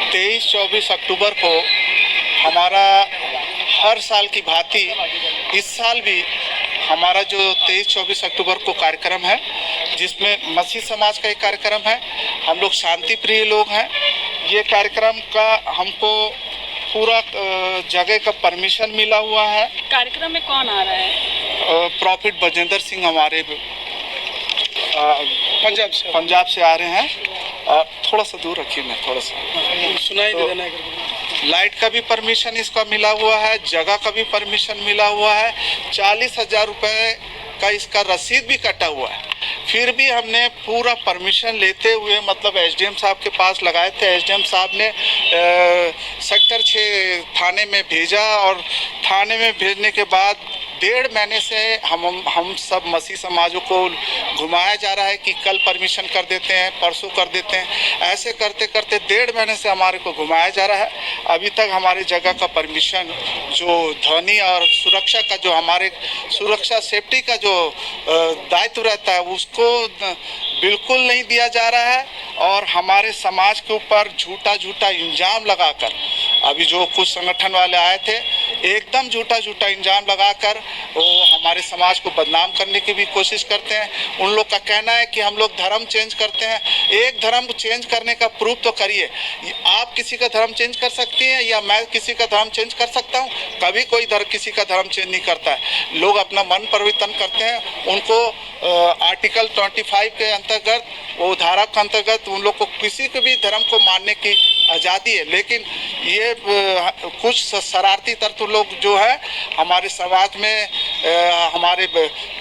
23-24 अक्टूबर को हमारा हर साल की भांति इस साल भी हमारा जो 23-24 अक्टूबर को कार्यक्रम है, जिसमें मसीह समाज का एक कार्यक्रम है। हम लोग शांति प्रिय लोग हैं। ये कार्यक्रम का हमको पूरा जगह का परमिशन मिला हुआ है। कार्यक्रम में कौन आ रहा है? प्रॉफिट बजेंद्र सिंह हमारे पंजाब से आ रहे हैं। थोड़ा सा दूर रखिए, मैं थोड़ा सा सुनाई दे देना। लाइट का भी परमिशन इसका मिला हुआ है, जगह का भी परमिशन मिला हुआ है। 40,000 रुपये का इसका रसीद भी कटा हुआ है। फिर भी हमने पूरा परमिशन लेते हुए मतलब एसडीएम साहब के पास लगाए थे। एसडीएम साहब ने सेक्टर 6 थाने में भेजा और थाने में भेजने के बाद 1.5 महीने से हम सब मसीह समाजों को घुमाया जा रहा है कि कल परमिशन कर देते हैं, परसों कर देते हैं। ऐसे करते करते 1.5 महीने से हमारे को घुमाया जा रहा है। अभी तक हमारी जगह का परमिशन, जो ध्वनि और सुरक्षा का जो हमारे सुरक्षा सेफ्टी का जो दायित्व रहता है उसको बिल्कुल नहीं दिया जा रहा है। और हमारे समाज के ऊपर झूठा इल्जाम लगाकर, अभी जो कुछ संगठन वाले आए थे, एकदम झूठा इल्जाम लगाकर वो हमारे समाज को बदनाम करने की भी कोशिश करते हैं। उन लोग का कहना है कि हम लोग धर्म चेंज करते हैं। एक धर्म चेंज करने का प्रूफ तो करिए। आप किसी का धर्म चेंज कर सकती हैं या मैं किसी का धर्म चेंज कर सकता हूं? कभी कोई किसी का धर्म चेंज नहीं करता है। लोग अपना मन परिवर्तन करते हैं। उनको आर्टिकल 25 के अंतर्गत, वो धारा के अंतर्गत उन लोग को किसी के भी धर्म को मानने की आज़ादी है। लेकिन ये कुछ शरारती तत्व लोग जो है हमारे समाज में, हमारे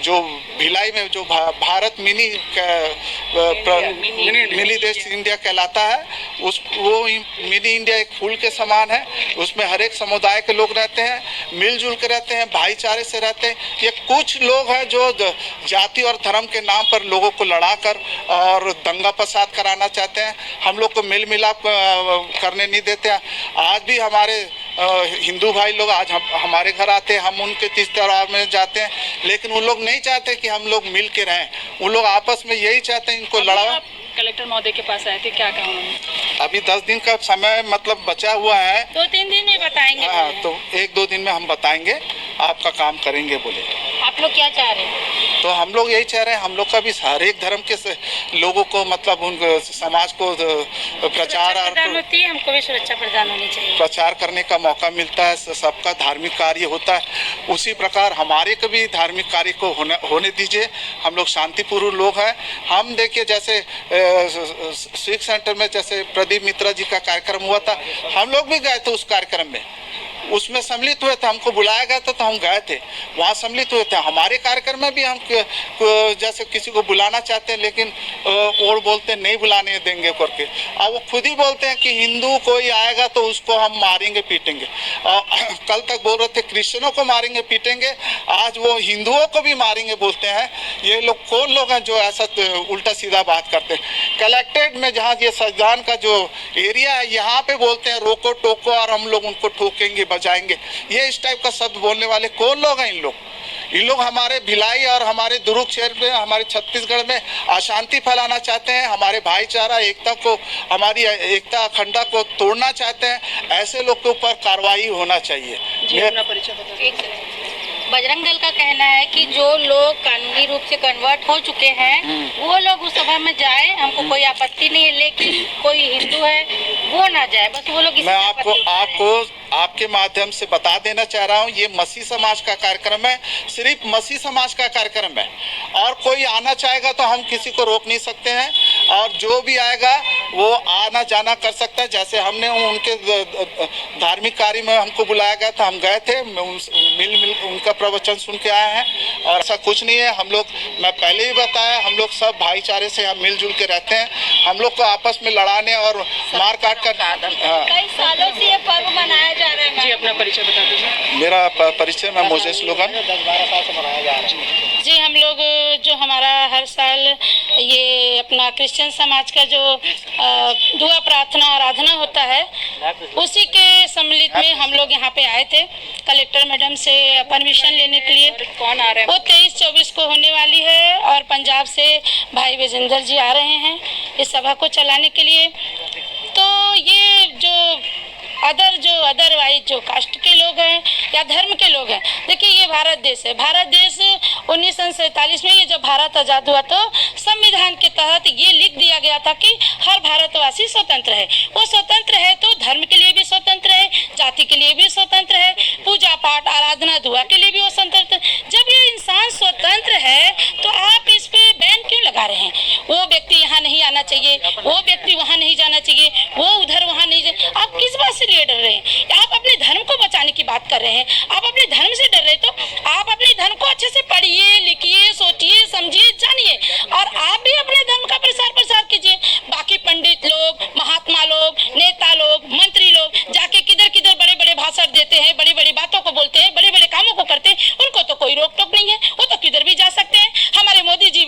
जो भिलाई में जो भारत मिनी देश इंडिया कहलाता है, वो मिनी इंडिया एक फूल के समान है। उसमें हर एक समुदाय के लोग रहते हैं, मिलजुल के रहते हैं, भाईचारे से रहते हैं। ये कुछ लोग हैं जो जाति और धर्म के नाम पर लोगों को लड़ाकर और दंगा फसाद कराना चाहते हैं। हम लोग को मिल मिलाप करने नहीं देते हैं। आज भी हमारे हिंदू भाई लोग आज हमारे घर आते हैं, हम उनके तीज त्योहार में जाते हैं, लेकिन उन लोग नहीं चाहते कि हम लोग मिल के रहें। उन लोग आपस में यही चाहते हैं इनको लड़ा। कलेक्टर महोदय के पास आए थे, क्या कहा उन्होंने? अभी 10 दिन का समय मतलब बचा हुआ है। 2-3 दिन में बताएंगे। हाँ, तो 1-2 दिन में हम बताएंगे, आपका काम करेंगे बोले। आप लोग क्या चाह रहे हैं? तो हम लोग यही चाह रहे हैं, हम लोग का भी हर एक धर्म के लोगों को मतलब उन समाज को प्रचार और हमको भी सुरक्षा प्रदान होनी चाहिए, प्रचार करने का मौका मिलता है। सबका धार्मिक कार्य होता है, उसी प्रकार हमारे को भी धार्मिक कार्य को होने दीजिए। हम लोग शांतिपूर्ण लोग हैं। हम देखिए जैसे सिख सेंटर में जैसे प्रदीप मित्रा जी का कार्यक्रम हुआ था, हम लोग भी गए थे उस कार्यक्रम में, उसमें सम्मिलित हुए थे। हमको बुलाया गया था तो हम गए थे, वहाँ सम्मिलित हुए थे। हमारे कार्यक्रम में भी हम जैसे किसी को बुलाना चाहते हैं, लेकिन और बोलते हैं नहीं बुलाने देंगे करके। अब वो खुद ही बोलते हैं कि हिंदू कोई आएगा तो उसको हम मारेंगे पीटेंगे। कल तक बोल रहे थे क्रिश्चियनों को मारेंगे पीटेंगे, आज वो हिंदुओं को भी मारेंगे बोलते हैं। ये लोग कौन लोग हैं जो ऐसा उल्टा सीधा बात करते हैं? कलेक्ट्रेट में जहाँ ये संविधान का जो एरिया है, यहाँ पे बोलते हैं रोको टोको और हम लोग उनको ठोकेंगे जाएंगे। ये इस टाइप का शब्द बोलने वाले कौन लोग हैं? इन लोग हमारे भिलाई और हमारे दुर्ग क्षेत्र में, हमारे छत्तीसगढ़ में अशांति फैलाना चाहते हैं। हमारे भाईचारा एकता को, हमारी एकता अखंडता को तोड़ना चाहते हैं। ऐसे लोग के ऊपर कार्रवाई होना चाहिए। बजरंग दल का कहना है कि जो लोग कानूनी रूप से कन्वर्ट हो चुके हैं वो लोग उस सभा में जाए, हमको कोई आपत्ति नहीं है, लेकिन कोई हिंदू है वो ना जाए, बस वो लोग। मैं आपको आपके माध्यम से बता देना चाह रहा हूँ, ये मसीह समाज का कार्यक्रम है, सिर्फ मसीह समाज का कार्यक्रम है। और कोई आना चाहेगा तो हम किसी को रोक नहीं सकते हैं, और जो भी आएगा वो आना जाना कर सकता है। जैसे हमने उनके धार्मिक कार्य में हमको बुलाया गया था, हम गए थे, मिल उनका प्रवचन सुन के आए हैं। और ऐसा कुछ नहीं है। हम लोग, मैं पहले ही बताया, हम लोग सब भाईचारे से हम मिलजुल के रहते हैं। हम लोग को आपस में लड़ाने और मार काट कर कई सालों से ये पर्व मनाया जा रहा है। जी, अपना परिचय बता दीजिए। मेरा परिचय, मैं मोजेस लोगन। 10-12 साल से मनाया जा रहा है। जी, हम लोग जो हमारा हर साल ये अपना क्रिश्चियन समाज का जो दुआ प्रार्थना आराधना होता है, उसी के सम्मिलित में हम लोग यहाँ पे आए थे कलेक्टर मैडम से परमिशन लेने के लिए। कौन आ रहे हैं? वो 23-24 को होने वाली है और पंजाब से भाई विजेंद्र जी आ रहे हैं इस सभा को चलाने के लिए। तो ये जो जो कास्ट के लोग हैं या धर्म के लोग हैं, देखिए ये भारत देश है। भारत देश 1947 में ये जब भारत आज़ाद हुआ तो संविधान के तहत ये लिख दिया गया था कि हर भारतवासी स्वतंत्र है। वो स्वतंत्र है तो धर्म के लिए भी स्वतंत्र है, जाति के लिए भी स्वतंत्र है, पूजा पाठ आराधना दुआ के लिए भी वो स्वतंत्र। जब ये इंसान स्वतंत्र है तो आप इस पे बैन क्यों लगा रहे हैं? वो व्यक्ति यहाँ नहीं आना चाहिए, वो व्यक्ति वहाँ नहीं जाना चाहिए, वो उधर वहाँ नहीं आप किस बात से लिए डर रहे हैं? आप अपने धर्म को बचाने की बात कर रहे हैं, आप अपने धर्म से डर रहे हैं तो आप अपने धर्म को अच्छे से पढ़िए, लिखिए, सोचिए, समझिए, जानिए और आप भी अपने धर्म का प्रसार कीजिए। बाकी पंडित लोग, महात्मा लोग, नेता लोग, मंत्री लोग जाके किधर किधर बड़े बड़े भाषण देते हैं, बड़ी बड़ी बातों को बोलते हैं, बड़े बड़े कामों को करते हैं, उनको तो कोई रोक टोक नहीं है, वो तो किधर भी जा सकते हैं। हमारे मोदी जी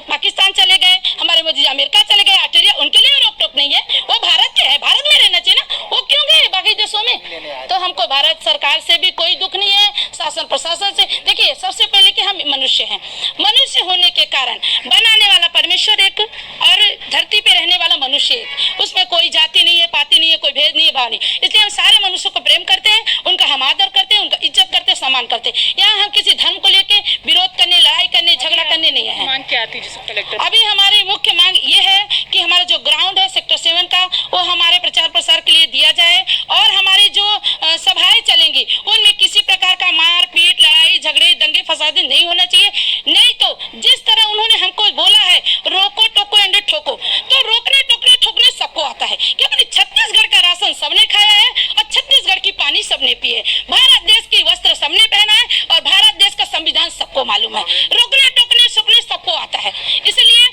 पाकिस्तान चले गए, हमारे मोदी जी अमेरिका चले गए, ऑस्ट्रेलिया, उनके लिए रोक टोक नहीं है, वो भारत के है, भारत में रहना चाहिए ना, वो क्यों गए बाकी देशों में? तो हमको भारत सरकार से भी कोई दुख नहीं है, शासन प्रशासन से। देखिए सबसे पहले कि हम मनुष्य हैं, मनुष्य होने के कारण बनाने वाला परमेश्वर एक और धरती पे रहने वाला मनुष्य एक, उसमें कोई जाति नहीं है, पाति नहीं है, कोई भेद नहीं है, भाव नहीं। इसलिए हम सारे मनुष्यों को प्रेम करते हैं, उनका हम आदर करते हैं, उनका इज्जत करते हैं, सम्मान करते हैं। यहाँ हम किसी धर्म को लेके विरोध करने, लड़ाई करने, झगड़ा करने नहीं है। मांग क्या आती है कलेक्टर? अभी हमारी मुख्य मांग ये है कि हमारा जो ग्राउंड है सेक्टर 7 का वो हमारे प्रचार प्रसार के लिए दिया जाए और हमारी जो सभाएं चलेंगी उनमें किसी प्रकार का मार पीट, लड़ाई झगड़े, दंगे फसाद नहीं होना चाहिए। नहीं तो जिस तरह उन्होंने हमको बोला है रोको टोको एंड ठोको, तो रोकने टोकने ठोकने सबको आता है, क्योंकि छत्तीसगढ़ का राशन सबने खाया है और छत्तीसगढ़ की पानी सबने पी है, भारत देश की वस्त्र सबने पहना है और भारत देश का संविधान सबको मालूम है। रोकने टोकने सुकने सबको आता है। इसलिए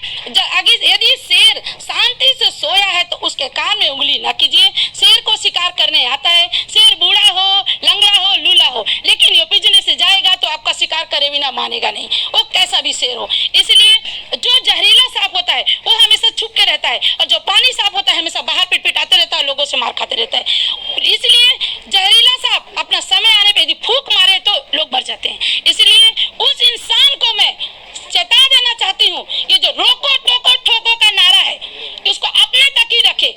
यदि शेर शांति से सोया है तो उसके कान में उंगली न कीजिए। शेर को शिकार करने आता है, शेर बूढ़ा हो, लंगड़ा हो, लूला हो, लेकिन ये पिंजरे से जाएगा तो आपका शिकार करे बिना मानेगा नहीं, वो कैसा भी शेर हो। इसलिए जो जहरीला सांप होता है वो हमेशा छुप के रहता है और जो पानी सांप होता है हमेशा बाहर पिटपिटाते रहता है, लोगों से मार खाते रहता है। इसलिए जहरीला सांप अपना समय आने पे यदि फूंक मारे तो लोग मर जाते हैं। इसलिए उस इंसान को मैं चेता देना चाहती हूँ, ये जो रोको टोको ठोको का नारा है इसको अपने तक ही रखे।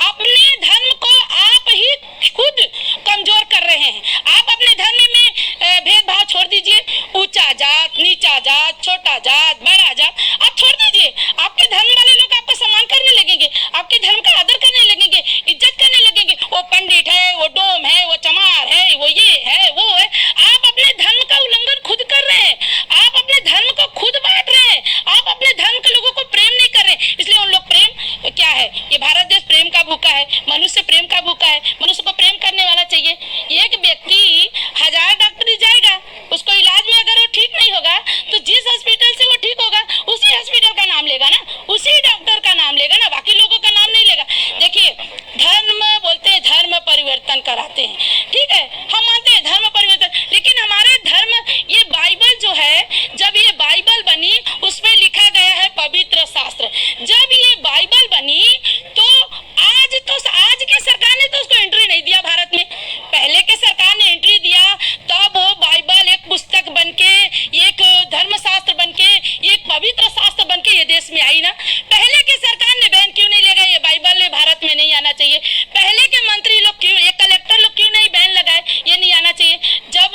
अपने धर्म को आप ही खुद कमजोर कर रहे हैं। आप अपने धर्म में भेदभाव छोड़ दीजिए, ऊंचा जात, नीचा जात, छोटा जात, बड़ा जात आप छोड़ दीजिए। आपके धर्म वाले लोग आपका सम्मान करने लगेंगे, आपके धर्म का आदर करने लगेंगे, इज्जत करने लगेंगे। वो पंडित है, वो डोम है, वो चमार है, वो ये है, वो है। आप अपने धर्म का उल्लंघन खुद कर रहे हैं, आप अपने धर्म को खुद बांट रहे हैं, आप अपने धर्म के लोगों को प्रेम नहीं कर रहे। इसलिए उन लोग प्रेम क्या है, ये भारत देश प्रेम का भूखा है, मनुष्य प्रेम का भूखा है, मनुष्य को प्रेम करने वाला चाहिए। एक व्यक्ति 1000 डॉक्टर जाएगा, उसको इलाज में अगर वो ठीक नहीं होगा तो जिस हॉस्पिटल से वो ठीक होगा उसी हॉस्पिटल का नाम लेगा ना, उसी डॉक्टर का नाम लेगा ना, बाकी लोगों का नाम नहीं लेगा। देखिए धर्म बोलते हैं, धर्म परिवर्तन कराते हैं, ठीक है, हम मानते हैं धर्म परिवर्तन, लेकिन हमारे धर्म ये बाइबल जो है, जब ये बाइबल बनी उसमें लिखा गया है पवित्र शास्त्र। जब ये बाइबल बनी तो आज की सरकार ने तो उसको एंट्री नहीं दिया भारत में, पहले के सरकार ने एंट्री दिया, तब वो बाइबल एक पुस्तक बनके, एक धर्मशास्त्र बनके, एक पवित्र शास्त्र बनके ये देश में आई ना। पहले की सरकार ने बैन क्यों नहीं लगाया, ये बाइबल भारत में नहीं आना चाहिए। पहले के मंत्री लोग क्यों, ये कलेक्टर लोग क्यों नहीं बैन लगाए, ये नहीं आना चाहिए। जब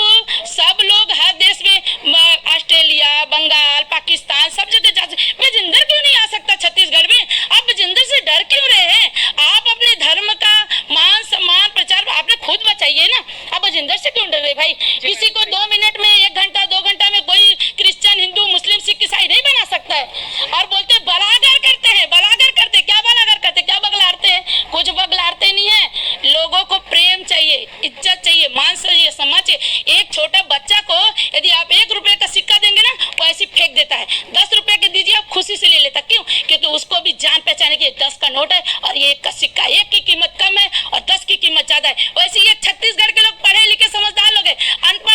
सब लोग हर देश में, ऑस्ट्रेलिया, बंगाल, पाकिस्तान, सब जगह जा, विजेंद्र क्यों नहीं आ सकता छत्तीसगढ़ में? आप विजेंद्र से डर क्यों रहे हैं? आप अपने धर्म का मान सम्मान प्रचार आपने खुद बचाइए ना, आप विजेंद्र से क्यों डर रहे भाई? किसी को 2 मिनट में, 1 घंटा 2 घंटा में कोई क्रिश्चियन, हिंदू, मुस्लिम, सिख, ईसाई नहीं बना सकता है। और बोलते बलागर करते हैं, बलागर करते, क्या बलागर करते, क्या बगलाते हैं? कुछ बगलाते नहीं है। लोगों को प्रेम चाहिए, इज्जत चाहिए, मान चाहिए, सम्मान चाहिए। एक छोटा बच्चा को यदि आप 1 रुपए का सिक्का देंगे ना, वो ऐसे फेंक देता है। 10 रुपए के दीजिए, आप खुशी से ले लेता। क्यों? क्योंकि उसको भी जान पहचाने की 10 का नोट है और ये 1 का सिक्का, 1 की कीमत कम है और 10 की कीमत ज्यादा है। वैसे ये छत्तीसगढ़ के लोग पढ़े लिखे समझदार लोग हैं, अनपढ़